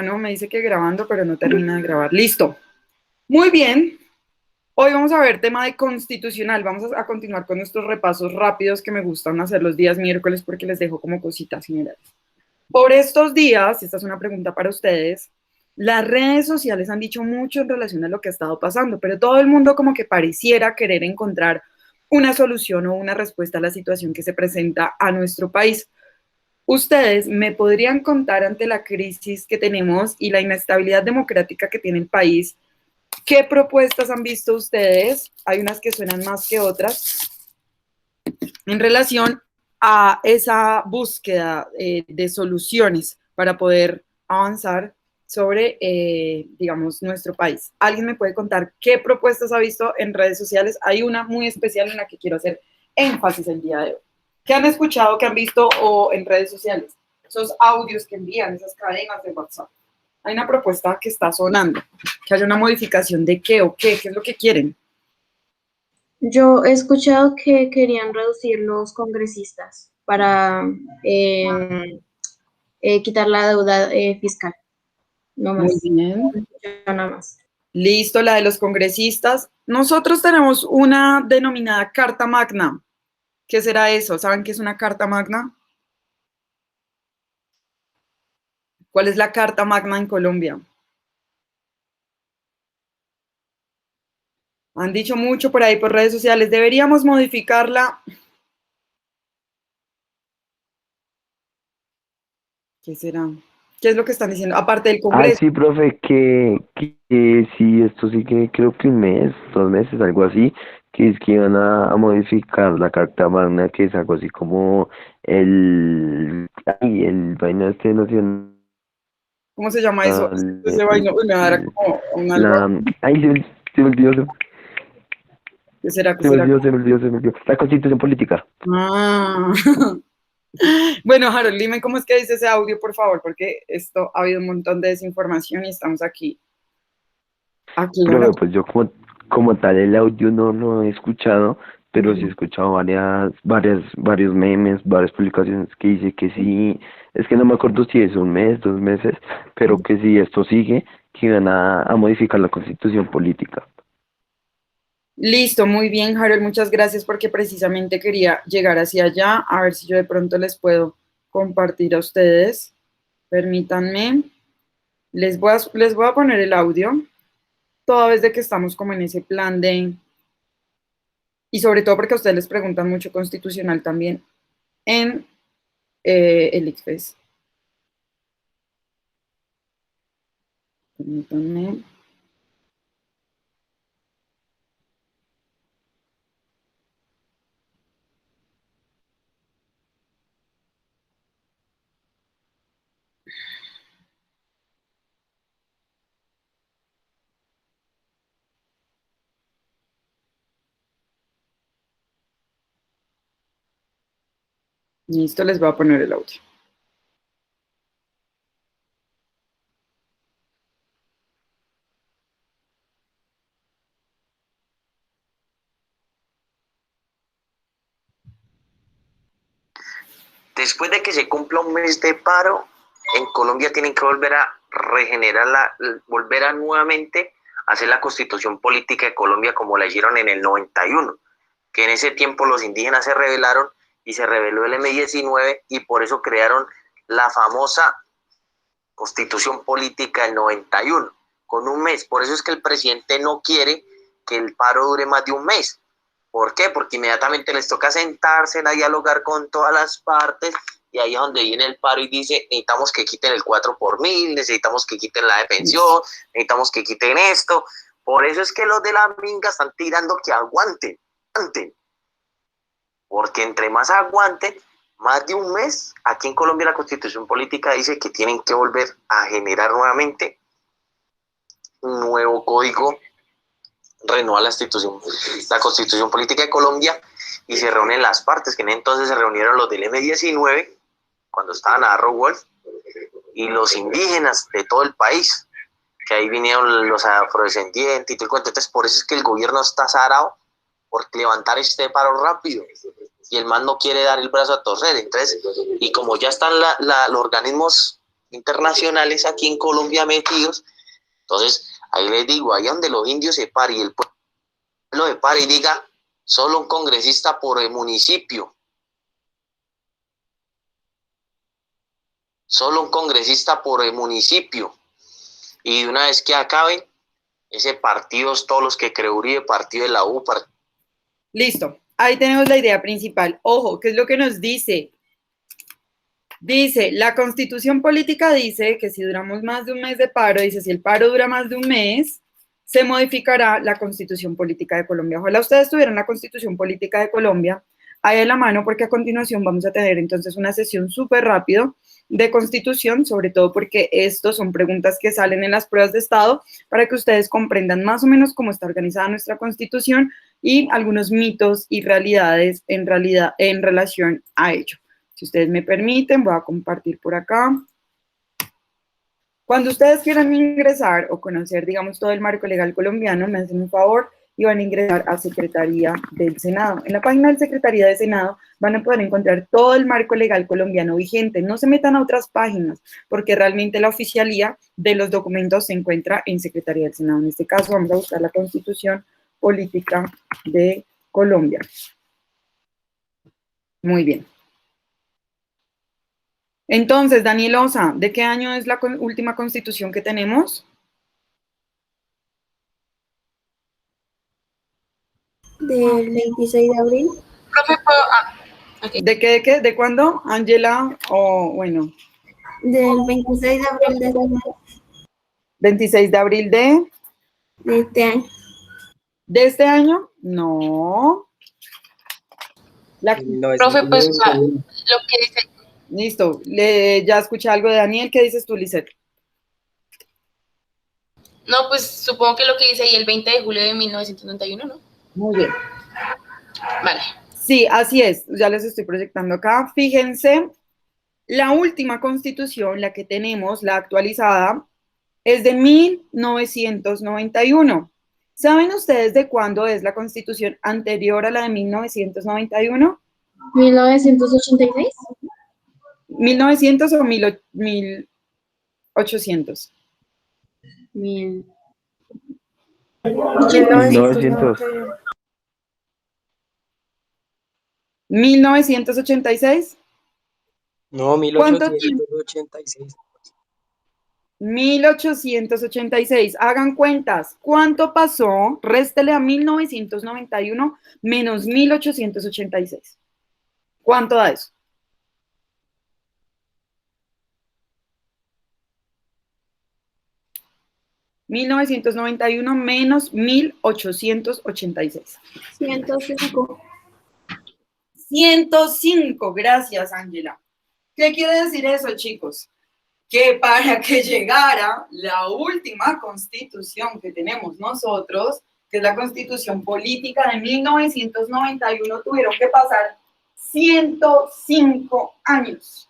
no, me dice que grabando, pero no termina de grabar. Listo. Muy bien. Hoy vamos a ver tema de constitucional. Vamos a continuar con nuestros repasos rápidos que me gustan hacer los días miércoles porque les dejo como cositas generales. Por estos días, esta es una pregunta para ustedes, las redes sociales han dicho mucho en relación a lo que ha estado pasando, pero todo el mundo como que pareciera querer encontrar una solución o una respuesta a la situación que se presenta a nuestro país. ¿Ustedes me podrían contar ante la crisis que tenemos y la inestabilidad democrática que tiene el país, qué propuestas han visto ustedes? Hay unas que suenan más que otras en relación a esa búsqueda de soluciones para poder avanzar sobre, digamos, nuestro país. ¿Alguien me puede contar qué propuestas ha visto en redes sociales? Hay una muy especial en la que quiero hacer énfasis el día de hoy. ¿Qué han escuchado, qué han visto o en redes sociales? Esos audios que envían, esas cadenas de WhatsApp. Hay una propuesta que está sonando, que haya una modificación de qué o qué es lo que quieren. Yo he escuchado que querían reducir los congresistas para quitar la deuda fiscal, no Muy más, bien. nada más. Listo, la de los congresistas. Nosotros tenemos una denominada Carta Magna. ¿Qué será eso? ¿Saben qué es una Carta Magna? ¿Cuál es la Carta Magna en Colombia? Han dicho mucho por ahí por redes sociales. Deberíamos modificarla. ¿Qué será? ¿Qué es lo que están diciendo? Aparte del Ah, Congreso. sí, profe, que sí, esto sí que creo que un mes, 2 meses, algo así, que es que iban a modificar la Carta Magna, que es algo así como el vaina este nacional, ¿Cómo se llama eso? Ese vaino, uy, me dará el- como un algo. la, ay, se me olvidó, ¿Qué será? ¿Qué se me será? olvidó, se me olvidó, se me olvidó, la Constitución Política. Ah. Bueno, Harold, dime cómo es que dice ese audio, por favor, porque esto ha habido un montón de desinformación y estamos aquí. Profe, Aclarando. pues yo como tal el audio no he escuchado, pero sí he Ujú. escuchado varios memes, varias publicaciones que dice que sí, es que no me acuerdo si es un mes, 2 meses, pero que si esto sigue, que van a modificar la constitución política. Listo, muy bien, Harold, muchas gracias porque precisamente quería llegar hacia allá, a ver si yo de pronto les puedo compartir a ustedes. Permítanme, les voy a poner el audio, toda vez de que estamos como en ese plan y sobre todo porque a ustedes les preguntan mucho constitucional también en el ICFES. Permítanme. Listo, les voy a poner el audio. Después de que se cumpla un mes de paro, en Colombia tienen que volver a regenerarla, volver a nuevamente hacer la constitución política de Colombia como la hicieron en el 91, que en ese tiempo los indígenas se rebelaron y se rebeló el M-19 y por eso crearon la famosa constitución política del 91, con un mes. Por eso es que el presidente no quiere que el paro dure más de un mes. ¿Por qué? Porque inmediatamente les toca sentarse a dialogar con todas las partes y ahí es donde viene el paro y dice, necesitamos que quiten el 4 por 1000, necesitamos que quiten la de pensión, necesitamos que quiten esto. Por eso es que los de la minga están tirando que aguanten, porque entre más aguanten, más de un mes, aquí en Colombia la constitución política dice que tienen que volver a generar nuevamente un nuevo código, renovar la constitución política de Colombia y se reúnen las partes, que en entonces se reunieron los del M-19, cuando estaban a Arrow Wolf, y los indígenas de todo el país, que ahí vinieron los afrodescendientes y todo el cuento. Entonces por eso es que el gobierno está zarado por levantar este paro rápido y el man no quiere dar el brazo a torcer. Entonces, y como ya están los organismos internacionales aquí en Colombia metidos. Entonces, ahí les digo, allá donde los indios se paren y el pueblo se pare y diga, solo un congresista por el municipio. Solo un congresista por el municipio. Y de una vez que acaben, ese partido, todos los que creó Uribe, partido de la U. Listo, ahí tenemos la idea principal. Ojo, ¿qué es lo que nos dice? Dice, la Constitución Política dice que si duramos más de un mes de paro, dice, si el paro dura más de un mes, se modificará la Constitución Política de Colombia. Ojalá ustedes tuvieran la Constitución Política de Colombia ahí en la mano, porque a continuación vamos a tener entonces una sesión súper rápido de Constitución, sobre todo porque estos son preguntas que salen en las pruebas de Estado para que ustedes comprendan más o menos cómo está organizada nuestra Constitución y algunos mitos y realidades en relación a ello. Si ustedes me permiten, voy a compartir por acá. Cuando ustedes quieran ingresar o conocer, digamos, todo el marco legal colombiano, me hacen un favor y van a ingresar a Secretaría del Senado. En la página de Secretaría del Senado van a poder encontrar todo el marco legal colombiano vigente. No se metan a otras páginas, porque realmente la oficialía de los documentos se encuentra en Secretaría del Senado. En este caso vamos a buscar la Constitución Política de Colombia. Muy bien. Entonces, Daniel Osa, ¿de qué año es la última constitución que tenemos? Del 26 de abril. Profe, ¿puedo? Okay. ¿De qué? ¿De cuándo? Ángela, o bueno. Del 26 de abril de este año. 26 de abril de este año. ¿De este año? No. Profe, pues lo que dice. Listo. Ya escuché algo de Daniel. ¿Qué dices tú, Lisette? No, pues supongo que lo que dice ahí el 20 de julio de 1991, ¿no? Muy bien. Vale. Sí, así es. Ya les estoy proyectando acá. Fíjense, la última constitución, la que tenemos, la actualizada, es de 1991. ¿Saben ustedes de cuándo es la constitución anterior a la de 1991? 1986. 1900 o 1800. 1900. 1986. No, ¿Cuánto tiempo? 1886. 1886. Hagan cuentas. ¿Cuánto pasó? Réstele a 1991 menos 1886. ¿Cuánto da eso? ...1991 menos 1886. 105. 105, gracias, Ángela. ¿Qué quiere decir eso, chicos? Que para que llegara la última constitución que tenemos nosotros, que es la Constitución Política de 1991, tuvieron que pasar 105 años.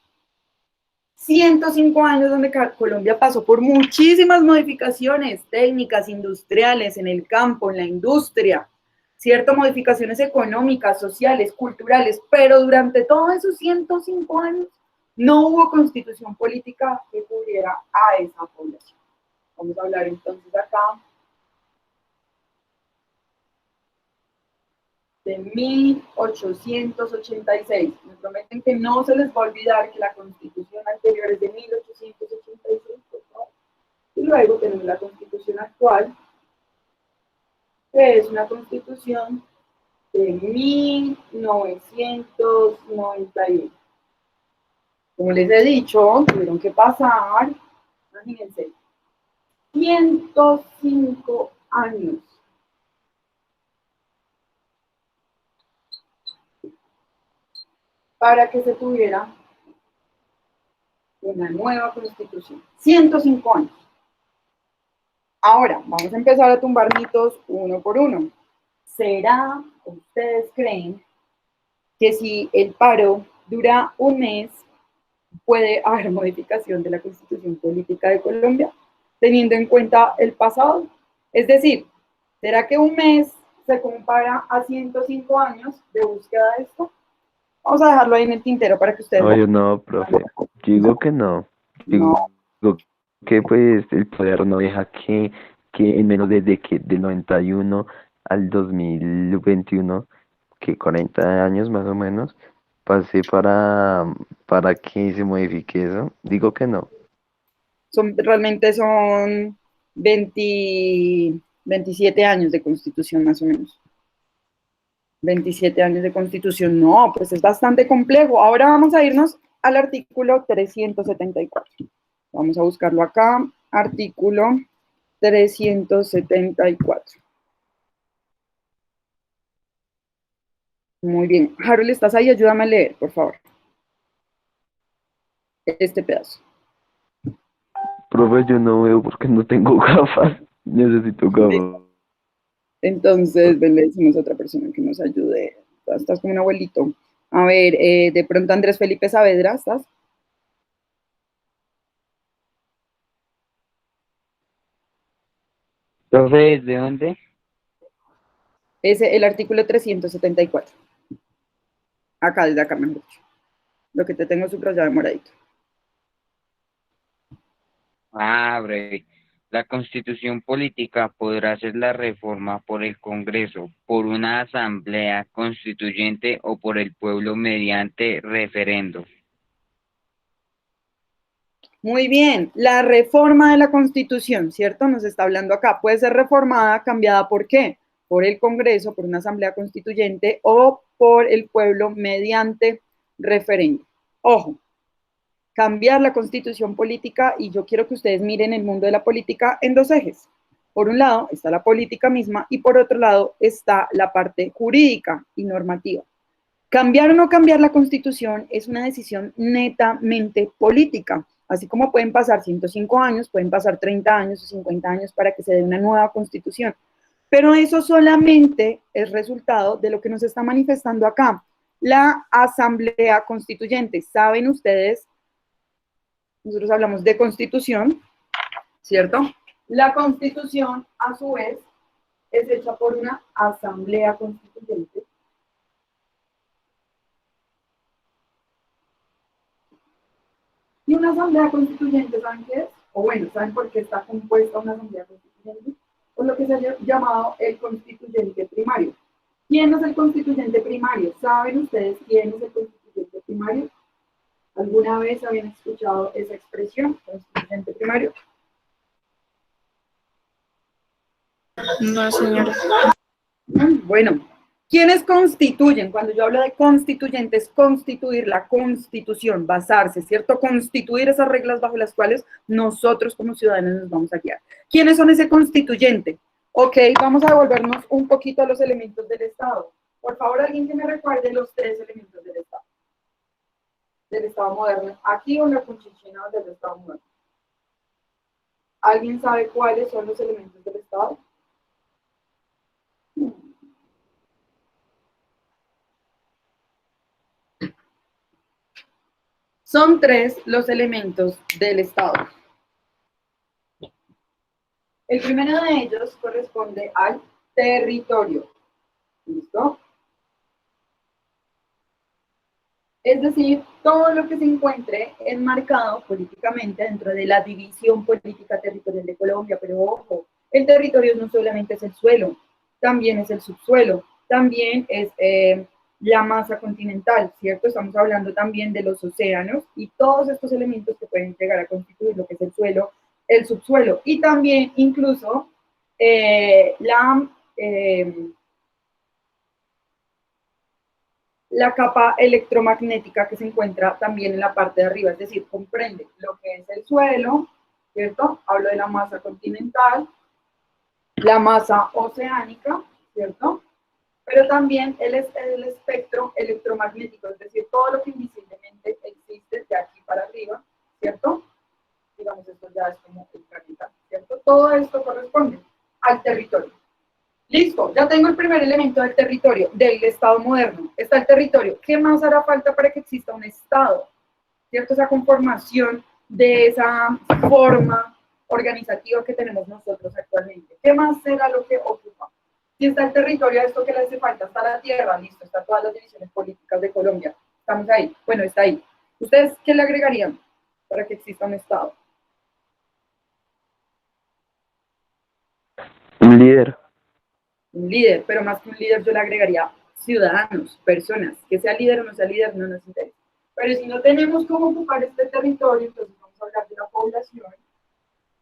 105 años donde Colombia pasó por muchísimas modificaciones técnicas, industriales, en el campo, en la industria, ciertas modificaciones económicas, sociales, culturales, pero durante todos esos 105 años no hubo constitución política que cubriera a esa población. Vamos a hablar entonces acá de 1886. Me prometen que no se les va a olvidar que la constitución anterior es de 1886, por favor. Y luego tenemos la constitución actual, que es una constitución de 1991. Como les he dicho, tuvieron que pasar, imagínense, 105 años para que se tuviera una nueva constitución. 105 años. Ahora, vamos a empezar a tumbar mitos uno por uno. ¿Será, ustedes creen, que si el paro dura un mes, puede haber modificación de la Constitución Política de Colombia, teniendo en cuenta el pasado? Es decir, ¿será que un mes se compara a 105 años de búsqueda de esto? Vamos a dejarlo ahí en el tintero para que ustedes... Oye, no, profe. Digo que no. No, que pues el poder no deja que en menos que del 91 al 2021, que 40 años más o menos, pase para que se modifique eso. Digo que no. Realmente son 27 años de constitución más o menos. 27 años de constitución, no, pues es bastante complejo. Ahora vamos a irnos al artículo 374. Vamos a buscarlo acá, artículo 374. Muy bien. Harold, ¿estás ahí? Ayúdame a leer, por favor. Este pedazo. Profe, yo no veo porque no tengo gafas. Necesito gafas. Entonces, le decimos a otra persona que nos ayude. Estás como un abuelito. A ver, de pronto Andrés Felipe Saavedra, ¿estás? Profe, ¿de dónde? Es el artículo 374. Acá, desde acá, mejor dicho. Lo que te tengo subrayado de moradito. Ah, breve. La Constitución Política podrá hacer la reforma por el Congreso, por una asamblea constituyente o por el pueblo mediante referendo. Muy bien, la reforma de la Constitución, ¿cierto? Nos está hablando acá. Puede ser reformada, cambiada, ¿por qué? Por el Congreso, por una asamblea constituyente o por el pueblo mediante referendo. Ojo, cambiar la Constitución política, y yo quiero que ustedes miren el mundo de la política en dos ejes. Por un lado está la política misma y por otro lado está la parte jurídica y normativa. Cambiar o no cambiar la Constitución es una decisión netamente política. Así como pueden pasar 105 años, pueden pasar 30 años o 50 años para que se dé una nueva Constitución. Pero eso solamente es resultado de lo que nos está manifestando acá. La Asamblea Constituyente. ¿Saben ustedes? Nosotros hablamos de Constitución, ¿cierto? La Constitución, a su vez, es hecha por una Asamblea Constituyente. Y una asamblea constituyente, ¿saben qué es? O bueno, ¿saben por qué está compuesta una asamblea constituyente? Por lo que se ha llamado el constituyente primario. ¿Quién es el constituyente primario? ¿Saben ustedes quién es el constituyente primario? ¿Alguna vez habían escuchado esa expresión, constituyente primario? No, señora. Bueno, ¿quiénes constituyen? Cuando yo hablo de constituyente, es constituir la constitución, basarse, ¿cierto? Constituir esas reglas bajo las cuales nosotros como ciudadanos nos vamos a guiar. ¿Quiénes son ese constituyente? Ok, vamos a devolvernos un poquito a los elementos del Estado. Por favor, alguien que me recuerde los 3 elementos del Estado. Del Estado moderno. Aquí o en la Conchinchina del Estado moderno. ¿Alguien sabe cuáles son los elementos del Estado? Son 3 los elementos del Estado. El primero de ellos corresponde al territorio. ¿Listo? Es decir, todo lo que se encuentre enmarcado políticamente dentro de la división política territorial de Colombia. Pero ojo, el territorio no solamente es el suelo, también es el subsuelo, también es la masa continental, ¿cierto? Estamos hablando también de los océanos y todos estos elementos que pueden llegar a constituir lo que es el suelo, el subsuelo, y también incluso la capa electromagnética que se encuentra también en la parte de arriba, es decir, comprende lo que es el suelo, ¿cierto? Hablo de la masa continental, la masa oceánica, ¿cierto? Pero también el espectro electromagnético, es decir, todo lo que invisiblemente existe de aquí para arriba, ¿cierto? Digamos, esto ya es como el planeta, ¿cierto? Todo esto corresponde al territorio. Listo, ya tengo el primer elemento del territorio, del Estado moderno. Está el territorio. ¿Qué más hará falta para que exista un Estado? ¿Cierto? Esa conformación de esa forma organizativa que tenemos nosotros actualmente. ¿Qué más será lo que ocupa? Si está el territorio, esto que le hace falta, está la tierra, listo, está todas las divisiones políticas de Colombia. Estamos ahí. Bueno, está ahí. ¿Ustedes qué le agregarían para que exista un Estado? Un líder. Un líder, pero más que un líder yo le agregaría ciudadanos, personas, que sea líder o no sea líder, no nos interesa. Pero si no tenemos cómo ocupar este territorio, entonces vamos a hablar de la población.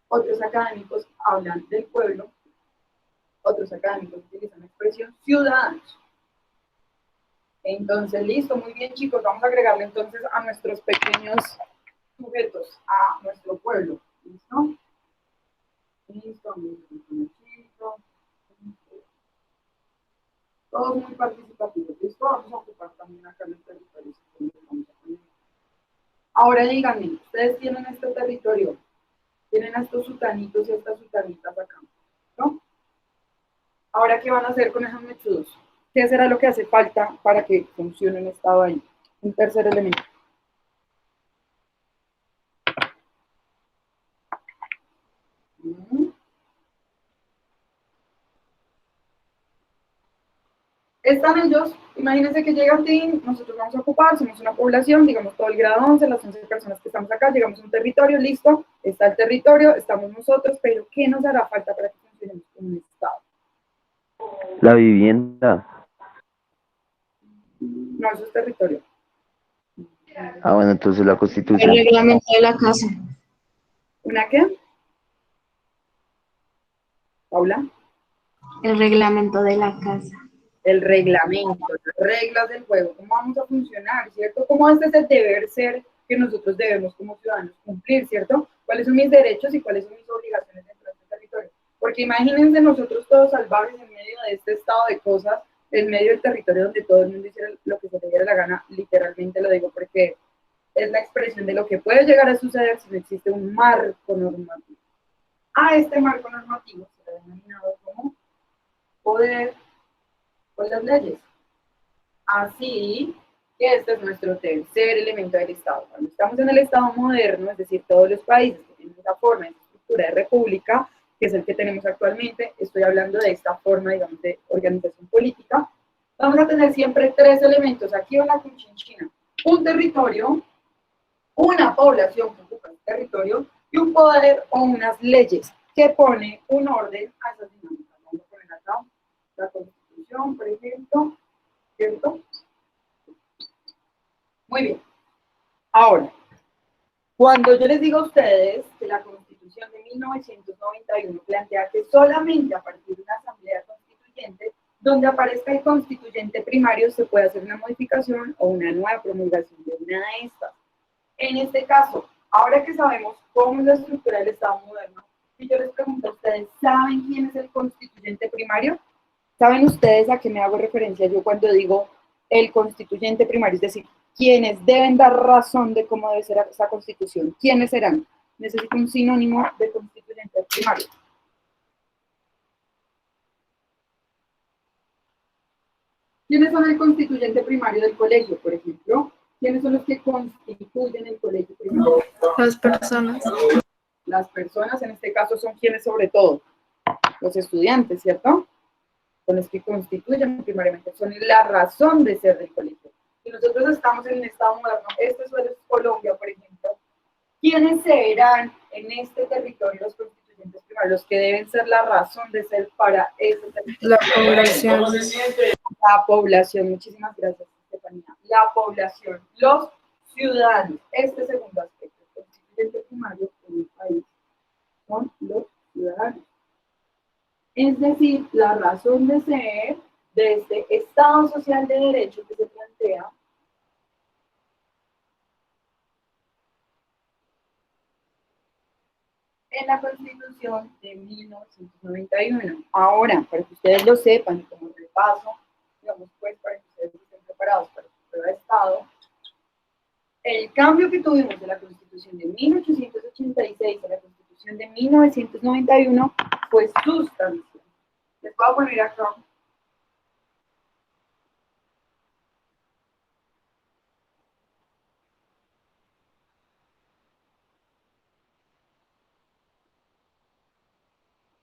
Otros académicos hablan del pueblo, otros académicos utilizan la expresión ciudadanos. Entonces, listo, muy bien chicos, vamos a agregarle entonces a nuestros pequeños sujetos, a nuestro pueblo. ¿Listo? Listo, listo. Todos muy participativos. ¿Listo? Vamos a ocupar también acá los territorios. Ahora díganme, ustedes tienen este territorio, tienen a estos sutanitos y a estas sutanitas acá, ¿no? Ahora, ¿qué van a hacer con esos mechudos? ¿Qué será lo que hace falta para que funcione un estado ahí? Un tercer elemento. Están ellos, imagínense que llega Tim, nosotros vamos a ocupar, somos una población, digamos todo el grado 11, las 11 personas que estamos acá, llegamos a un territorio, listo, está el territorio, estamos nosotros, pero ¿qué nos hará falta para que funcionemos como un estado? La vivienda. No, eso es territorio. Ah, bueno, entonces la El Constitución. reglamento de la casa. ¿Una qué? ¿Paula? El reglamento de la casa. El reglamento, las reglas del juego, cómo vamos a funcionar, ¿cierto? ¿Cómo este es el deber ser que nosotros debemos como ciudadanos cumplir, ¿cierto? ¿Cuáles son mis derechos y cuáles son mis obligaciones dentro de este territorio? Porque imagínense nosotros todos salvajes en medio de este estado de cosas, en medio del territorio donde todo el mundo hiciera lo que se le diera la gana, literalmente lo digo porque es la expresión de lo que puede llegar a suceder si no existe un marco normativo. A este marco normativo se le ha denominado como poder con las leyes. Así que este es nuestro tercer elemento del Estado. Cuando estamos en el Estado moderno, es decir, todos los países que tienen esa forma, esa estructura de república, que es el que tenemos actualmente, estoy hablando de esta forma, digamos, de organización política, vamos a tener siempre tres elementos, aquí en la Conchinchina, un territorio, una población que ocupa el territorio y un poder o unas leyes que pone un orden a esas dinámicas. Vamos a poner acá la Constitución, por ejemplo, ¿cierto? Muy bien. Ahora, cuando yo les digo a ustedes que la Constitución de 1991 plantea que solamente a partir de una asamblea constituyente, donde aparezca el constituyente primario, se puede hacer una modificación o una nueva promulgación de una de estas. En este caso, ahora que sabemos cómo es la estructura del Estado moderno, si yo les pregunto a ustedes, ¿saben quién es el constituyente primario? ¿Saben ustedes a qué me hago referencia yo cuando digo el constituyente primario? Es decir, ¿quiénes deben dar razón de cómo debe ser esa constitución? ¿Quiénes serán? Necesito un sinónimo de constituyente primario. ¿Quiénes son el constituyente primario del colegio, por ejemplo? ¿Quiénes son los que constituyen el colegio primario? Las personas. Las personas, en este caso, son quienes sobre todo, los estudiantes, ¿cierto? Son los que constituyen primariamente, son la razón de ser del colegio. Si nosotros estamos en un estado moderno, este suelo es Colombia, por ejemplo, ¿quiénes serán en este territorio los constituyentes primarios, los que deben ser la razón de ser para ese territorio? La población. La población, muchísimas gracias, Estefanía. La población, los ciudadanos, este segundo aspecto, el constituyente primario en el país son los ciudadanos. Es decir, la razón de ser de este Estado social de derecho que se plantea en la Constitución de 1991. Ahora, para que ustedes lo sepan, y como repaso, digamos, pues, para que ustedes estén preparados para su prueba de Estado, el cambio que tuvimos de la Constitución de 1886 a la Constitución de 1991 fue sustancial. Les voy a poner acá.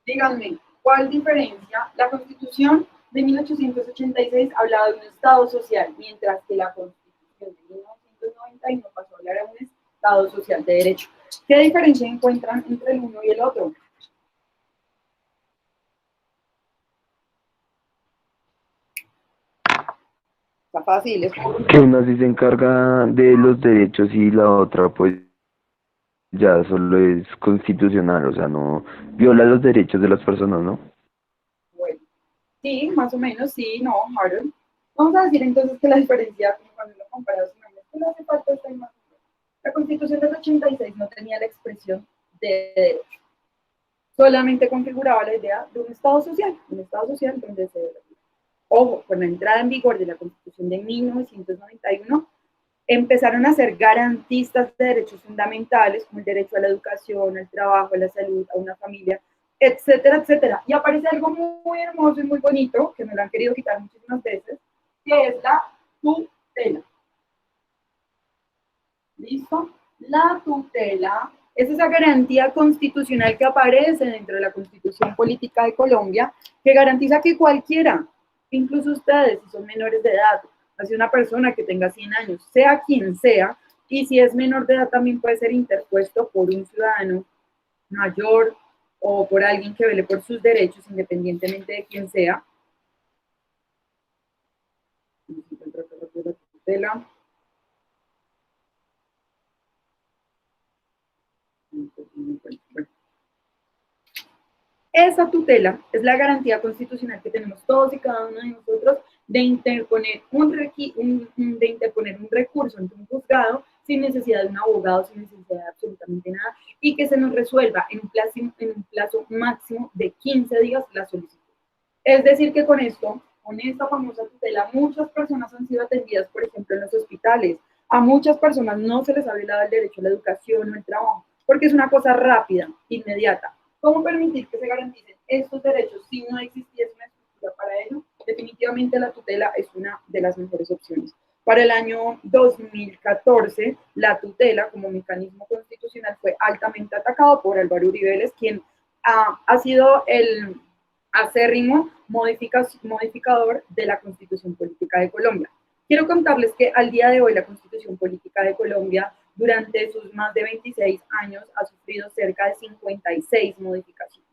Díganme, ¿cuál diferencia? La Constitución de 1886 hablaba de un Estado social, mientras que la Constitución de 1991 pasó a hablar de un Estado social de derecho. ¿Qué diferencia encuentran entre el uno y el otro? Está fácil, es como Que una sí se encarga de los derechos y la otra pues ya solo es constitucional, o sea, no viola los derechos de las personas, ¿no? bueno. Sí, más o menos, sí, no, Harold. Vamos a decir entonces que la diferencia, como cuando lo comparas, es que no hace falta esta imagen. La Constitución del 86 no tenía la expresión de derecho, solamente configuraba la idea de un Estado social donde se... Ojo, con la entrada en vigor de la Constitución de 1991, empezaron a ser garantistas de derechos fundamentales como el derecho a la educación, al trabajo, a la salud, a una familia, etcétera, etcétera. Y aparece algo muy hermoso y muy bonito, que me lo han querido quitar muchísimas veces, que es la tutela. ¿Listo? La tutela es esa garantía constitucional que aparece dentro de la Constitución Política de Colombia, que garantiza que cualquiera, incluso ustedes, si son menores de edad, así una persona que tenga 100 años, sea quien sea, y si es menor de edad también puede ser interpuesto por un ciudadano mayor o por alguien que vele por sus derechos, independientemente de quién sea. Tutela. Esa tutela es la garantía constitucional que tenemos todos y cada uno de nosotros de interponer un recurso ante un juzgado sin necesidad de un abogado, sin necesidad de absolutamente nada, y que se nos resuelva en un plazo máximo de 15 días la solicitud. Es decir, que con esta famosa tutela, muchas personas han sido atendidas, por ejemplo, en los hospitales. A muchas personas no se les ha violado el derecho a la educación o el trabajo, porque es una cosa rápida, inmediata. ¿Cómo permitir que se garanticen estos derechos si no existiese una estructura para ello? Definitivamente la tutela es una de las mejores opciones. Para el año 2014, la tutela como mecanismo constitucional fue altamente atacado por Álvaro Uribe Vélez, quien ha sido el acérrimo modificador de la Constitución Política de Colombia. Quiero contarles que al día de hoy la Constitución Política de Colombia, durante sus más de 26 años, ha sufrido cerca de 56 modificaciones.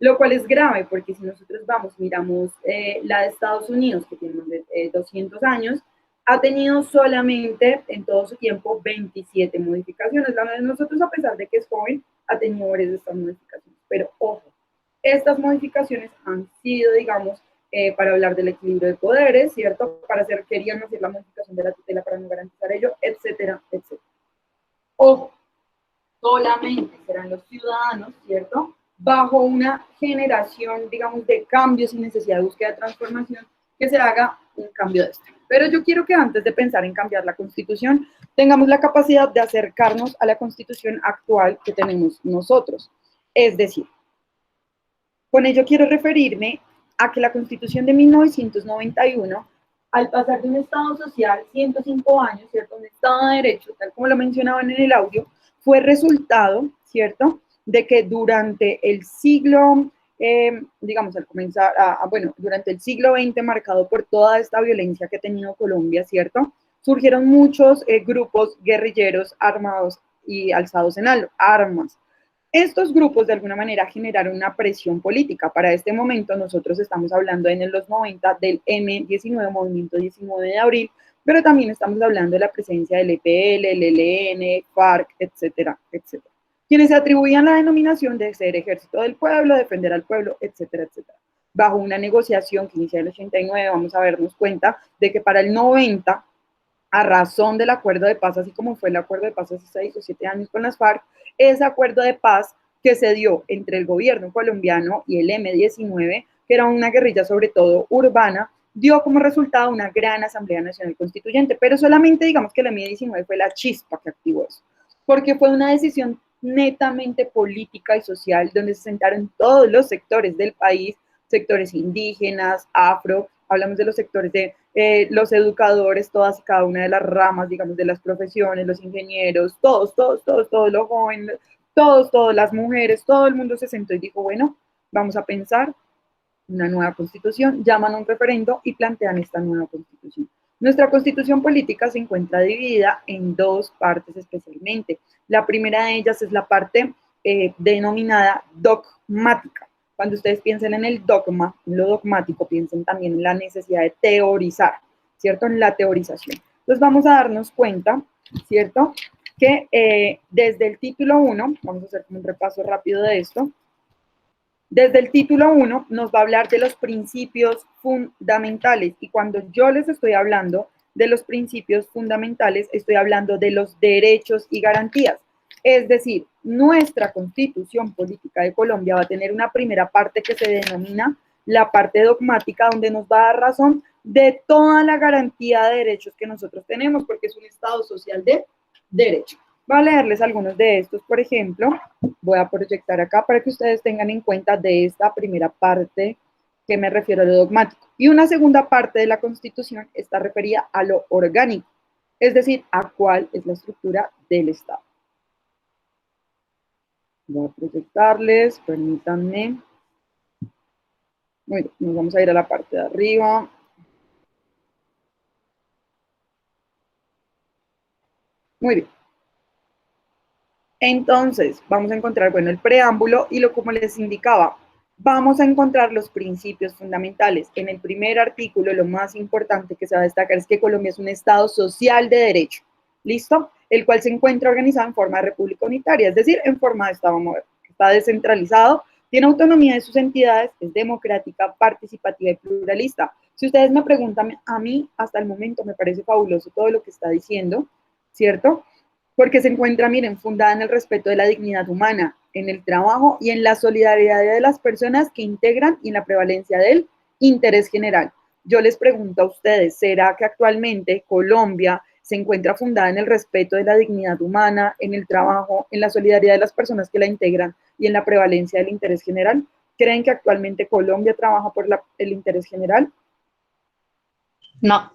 Lo cual es grave, porque si nosotros miramos la de Estados Unidos, que tiene más de 200 años, ha tenido solamente en todo su tiempo 27 modificaciones. La de nosotros, a pesar de que es joven, ha tenido varias de estas modificaciones. Pero ojo, estas modificaciones han sido, digamos, para hablar del equilibrio de poderes, ¿cierto? Querían hacer la modificación de la tutela para no garantizar ello, etcétera, etcétera. Ojo, solamente serán los ciudadanos, ¿cierto? Bajo una generación, digamos, de cambios sin necesidad de búsqueda de transformación, que se haga un cambio de esto. Pero yo quiero que antes de pensar en cambiar la Constitución, tengamos la capacidad de acercarnos a la Constitución actual que tenemos nosotros. Es decir, con ello quiero referirme a que la Constitución de 1991, al pasar de un Estado social, 105 años, ¿cierto? Un Estado de Derecho, tal como lo mencionaban en el audio, fue resultado, ¿cierto?, de que durante el siglo, digamos, al comenzar, durante el siglo XX, marcado por toda esta violencia que ha tenido Colombia, ¿cierto?, surgieron muchos grupos guerrilleros armados y alzados en armas. Estos grupos de alguna manera generaron una presión política. Para este momento nosotros estamos hablando en los 90 del M19, Movimiento 19 de Abril, pero también estamos hablando de la presencia del EPL, el ELN, FARC, etcétera, etcétera. Quienes se atribuían la denominación de ser ejército del pueblo, defender al pueblo, etcétera, etcétera. Bajo una negociación que inicia en el 89, vamos a darnos cuenta de que para el 90, a razón del acuerdo de paz, así como fue el acuerdo de paz hace 6 o 7 años con las FARC, ese acuerdo de paz que se dio entre el gobierno colombiano y el M19, que era una guerrilla sobre todo urbana, dio como resultado una gran Asamblea Nacional Constituyente, pero solamente digamos que el M19 fue la chispa que activó eso, porque fue una decisión netamente política y social, donde se sentaron todos los sectores del país, sectores indígenas, afro, hablamos de los sectores de los educadores, todas y cada una de las ramas, digamos, de las profesiones, los ingenieros, todos los jóvenes, todas las mujeres, todo el mundo se sentó y dijo, bueno, vamos a pensar una nueva constitución, llaman a un referendo y plantean esta nueva constitución. Nuestra constitución política se encuentra dividida en dos partes especialmente. La primera de ellas es la parte denominada dogmática. Cuando ustedes piensen en el dogma, en lo dogmático, piensen también en la necesidad de teorizar, ¿cierto? En la teorización. Entonces vamos a darnos cuenta, ¿cierto? Que desde el título 1, vamos a hacer un repaso rápido de esto, desde el título 1 nos va a hablar de los principios fundamentales, y cuando yo les estoy hablando de los principios fundamentales, estoy hablando de los derechos y garantías. Es decir, nuestra Constitución Política de Colombia va a tener una primera parte que se denomina la parte dogmática, donde nos va a dar razón de toda la garantía de derechos que nosotros tenemos, porque es un Estado social de derecho. Voy a leerles algunos de estos, por ejemplo, voy a proyectar acá para que ustedes tengan en cuenta de esta primera parte que me refiero a lo dogmático. Y una segunda parte de la Constitución está referida a lo orgánico, es decir, a cuál es la estructura del Estado. Voy a proyectarles, permítanme. Muy bien, nos vamos a ir a la parte de arriba. Muy bien. Entonces, vamos a encontrar, bueno, el preámbulo y lo como les indicaba, vamos a encontrar los principios fundamentales. En el primer artículo, lo más importante que se va a destacar es que Colombia es un Estado social de derecho, ¿listo? El cual se encuentra organizado en forma de república unitaria, es decir, en forma de Estado moderno. Está descentralizado, tiene autonomía de sus entidades, es democrática, participativa y pluralista. Si ustedes me preguntan, a mí hasta el momento me parece fabuloso todo lo que está diciendo, ¿cierto? Porque se encuentra, miren, fundada en el respeto de la dignidad humana, en el trabajo y en la solidaridad de las personas que integran y en la prevalencia del interés general. Yo les pregunto a ustedes, ¿será que actualmente Colombia se encuentra fundada en el respeto de la dignidad humana, en el trabajo, en la solidaridad de las personas que la integran y en la prevalencia del interés general? ¿Creen que actualmente Colombia trabaja por el interés general? No.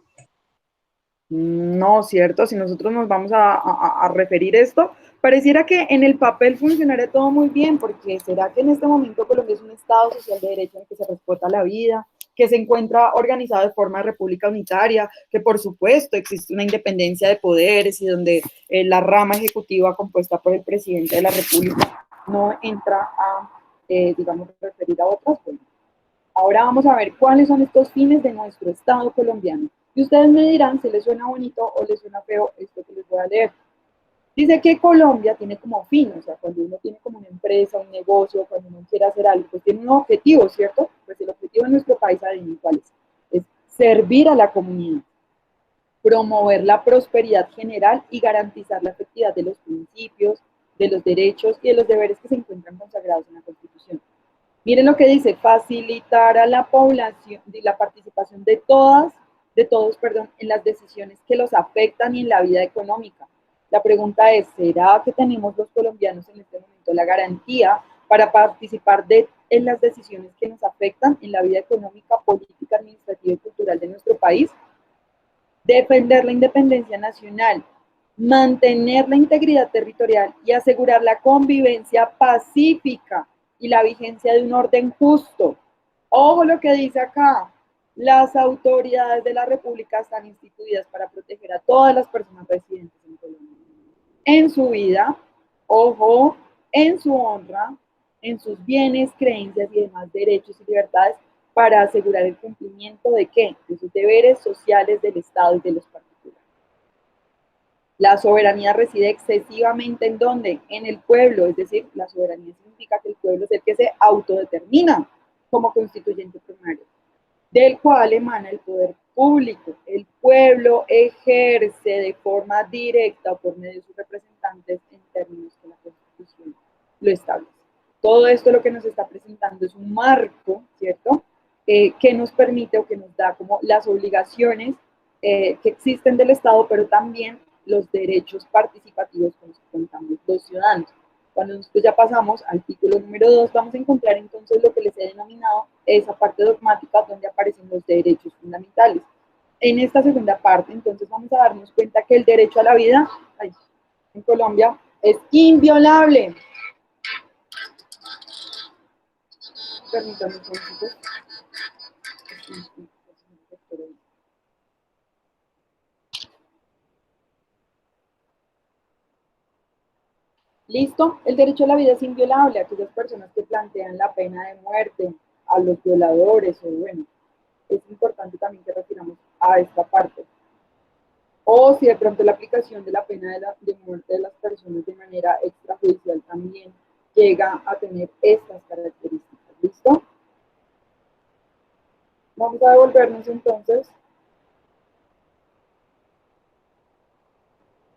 No, ¿cierto? Si nosotros nos vamos a referir esto, pareciera que en el papel funcionaría todo muy bien, porque ¿será que en este momento Colombia es un Estado social de derecho en el que se respeta la vida, que se encuentra organizado de forma de república unitaria, que por supuesto existe una independencia de poderes y donde la rama ejecutiva compuesta por el presidente de la República no entra a, digamos, referir a otras? Bueno, ahora vamos a ver cuáles son estos fines de nuestro Estado colombiano. Y ustedes me dirán si les suena bonito o les suena feo esto que les voy a leer. Dice que Colombia tiene como fin, o sea, cuando uno tiene como una empresa, un negocio, cuando uno quiere hacer algo, pues tiene un objetivo, ¿cierto? Pues el objetivo de nuestro país, adivinen cuál es servir a la comunidad, promover la prosperidad general y garantizar la efectividad de los principios, de los derechos y de los deberes que se encuentran consagrados en la Constitución. Miren lo que dice, facilitar a la población y la participación de todos, en las decisiones que los afectan y en la vida económica. La pregunta es, ¿será que tenemos los colombianos en este momento la garantía para participar en las decisiones que nos afectan en la vida económica, política, administrativa y cultural de nuestro país? Defender la independencia nacional, mantener la integridad territorial y asegurar la convivencia pacífica y la vigencia de un orden justo. Ojo lo que dice acá, las autoridades de la República están instituidas para proteger a todas las personas residentes en Colombia, en su vida, ojo, en su honra, en sus bienes, creencias y demás derechos y libertades, para asegurar el cumplimiento de ¿qué? De sus deberes sociales del Estado y de los particulares. La soberanía reside excesivamente ¿en dónde? En el pueblo, es decir, la soberanía significa que el pueblo es el que se autodetermina como constituyente primario, del cual emana el poder público. El pueblo ejerce de forma directa o por medio de sus representantes en términos que la Constitución lo establece. Todo esto lo que nos está presentando es un marco, ¿cierto? Que nos permite o que nos da como las obligaciones que existen del Estado, pero también los derechos participativos con los que contamos los ciudadanos. Cuando nosotros ya pasamos al título número 2, vamos a encontrar entonces lo que les he denominado esa parte dogmática donde aparecen los derechos fundamentales. En esta segunda parte, entonces, vamos a darnos cuenta que el derecho a la vida en Colombia es inviolable. Permítanme un poquito. ¿Listo? El derecho a la vida es inviolable. Aquellas personas que plantean la pena de muerte, a los violadores, o bueno, es importante también que retiramos a esta parte. O si de pronto la aplicación de la pena de muerte de las personas de manera extrajudicial también llega a tener estas características. ¿Listo? Vamos a devolvernos entonces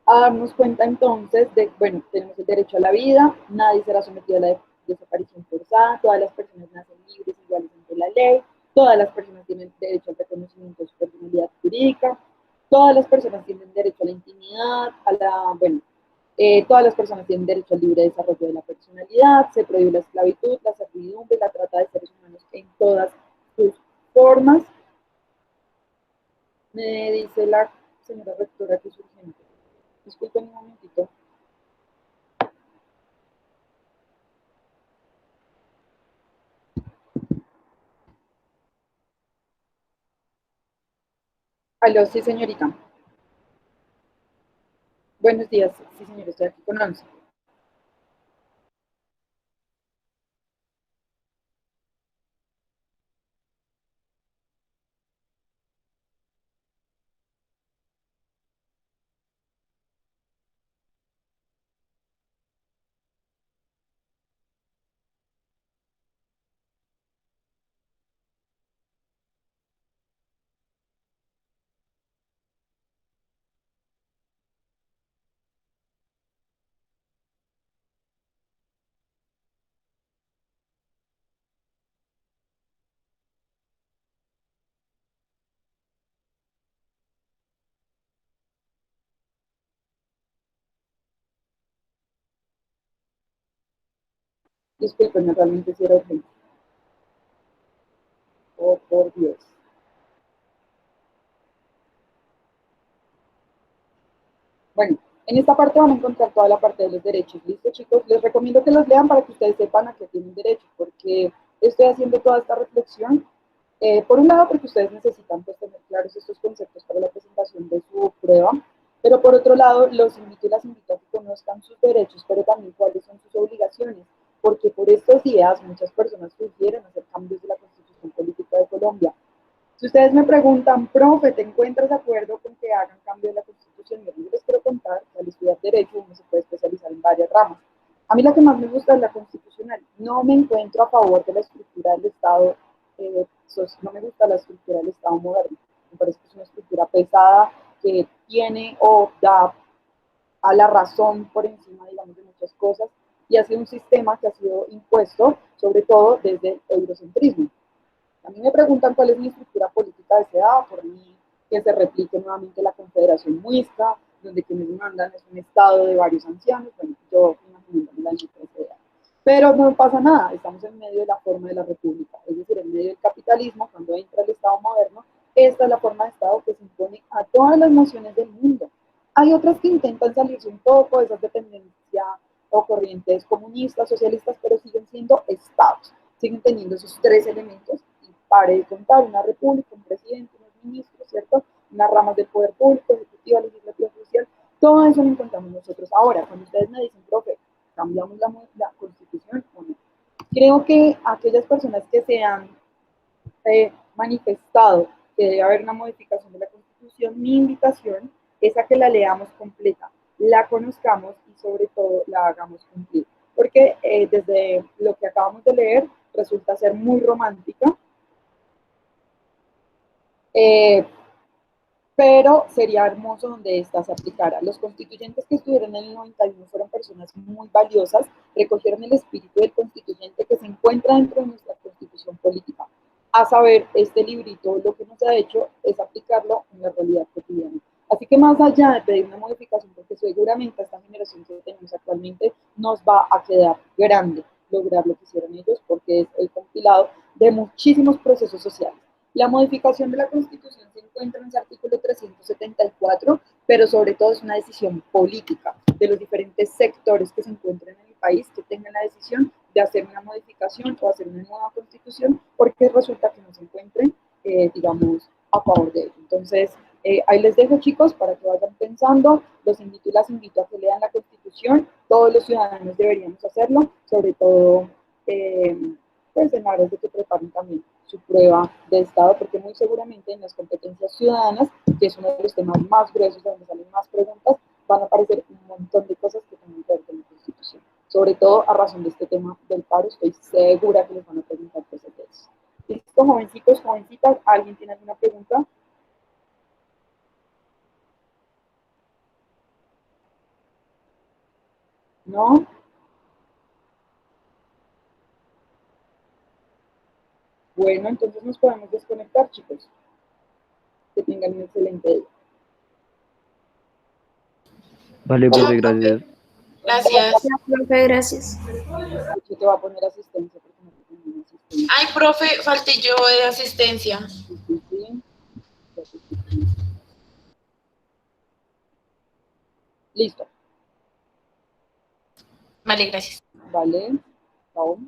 a darnos cuenta entonces de, bueno, tenemos el derecho a la vida, nadie será sometido a la desaparición forzada, todas las personas nacen libres iguales ante la ley, todas las personas tienen derecho al reconocimiento de su personalidad jurídica, todas las personas tienen derecho a la intimidad, todas las personas tienen derecho al libre desarrollo de la personalidad, se prohíbe la esclavitud, la servidumbre, la trata de seres humanos en todas sus formas. Me dice la señora rectora que es urgente. Disculpen un momentito. Aló, sí, señorita. Buenos días. Sí, señor, estoy aquí con 11. Disculpen, realmente sí era urgente. Oh, por Dios. Bueno, en esta parte van a encontrar toda la parte de los derechos. ¿Listo, chicos? Les recomiendo que los lean para que ustedes sepan a qué tienen derecho, porque estoy haciendo toda esta reflexión. Por un lado, porque ustedes necesitan pues, tener claros estos conceptos para la presentación de su prueba, pero por otro lado, los invito y las invito a que conozcan sus derechos, pero también cuáles son sus obligaciones, porque por estos días muchas personas sugieren hacer cambios de la Constitución Política de Colombia. Si ustedes me preguntan, profe, ¿te encuentras de acuerdo con que hagan cambio de la Constitución? Yo les quiero contar que al estudiar Derecho uno se puede especializar en varias ramas. A mí la que más me gusta es la constitucional. No me encuentro a favor de la estructura del Estado, no me gusta la estructura del Estado moderno. Me parece que es una estructura pesada que tiene o da a la razón por encima, digamos, de muchas cosas, y ha sido un sistema que ha sido impuesto, sobre todo desde el eurocentrismo. A mí me preguntan cuál es mi estructura política deseada, por mí que se replique nuevamente la Confederación Muisca, donde quienes mandan es un estado de varios ancianos, bueno, yo imaginándome la idea. Pero no pasa nada, estamos en medio de la forma de la república, es decir, en medio del capitalismo, cuando entra el Estado moderno, esta es la forma de Estado que se impone a todas las naciones del mundo. Hay otras que intentan salirse un poco de esas dependencias o corrientes comunistas, socialistas, pero siguen siendo estados, siguen teniendo esos tres elementos y pare de contar, una república, un presidente, unos ministros, ¿cierto? Unas ramas del poder público, ejecutiva, legislativa, judicial, todo eso lo encontramos nosotros. Ahora, cuando ustedes me dicen, profe, ¿cambiamos la constitución o no? Creo que aquellas personas que se han manifestado que debe haber una modificación de la Constitución, mi invitación es a que la leamos completa, la conozcamos y sobre todo la hagamos cumplir. Porque desde lo que acabamos de leer resulta ser muy romántica, pero sería hermoso donde esta se aplicara. Los constituyentes que estuvieron en el 91 fueron personas muy valiosas, recogieron el espíritu del constituyente que se encuentra dentro de nuestra constitución política. A saber, este librito lo que nos ha hecho es aplicarlo en la realidad cotidiana. Así que más allá de pedir una modificación, porque seguramente esta generación que tenemos actualmente nos va a quedar grande lograr lo que hicieron ellos, porque es el compilado de muchísimos procesos sociales. La modificación de la Constitución se encuentra en ese artículo 374, pero sobre todo es una decisión política de los diferentes sectores que se encuentran en el país que tengan la decisión de hacer una modificación o hacer una nueva Constitución, porque resulta que no se encuentren, digamos, a favor de ello. Entonces, ahí les dejo, chicos, para que vayan pensando. Los invito y las invito a que lean la Constitución. Todos los ciudadanos deberíamos hacerlo, sobre todo pues en aras de que preparen también su prueba de estado, porque muy seguramente en las competencias ciudadanas, que es uno de los temas más gruesos, donde salen más preguntas, van a aparecer un montón de cosas que tienen que ver con la Constitución. Sobre todo a razón de este tema del paro, estoy segura que les van a preguntar cosas de eso. ¿Listo, jovencitos, jovencitas? ¿Alguien tiene alguna pregunta? ¿No? Bueno, entonces nos podemos desconectar, chicos. Que tengan un excelente día. Vale, Chao, profe, profe. gracias. Gracias. Profe, gracias. Yo te voy a poner asistencia porque no te tengo asistencia. Ay, profe, falté yo de asistencia. Sí, sí, sí. Listo. Vale, gracias. Vale. Chao.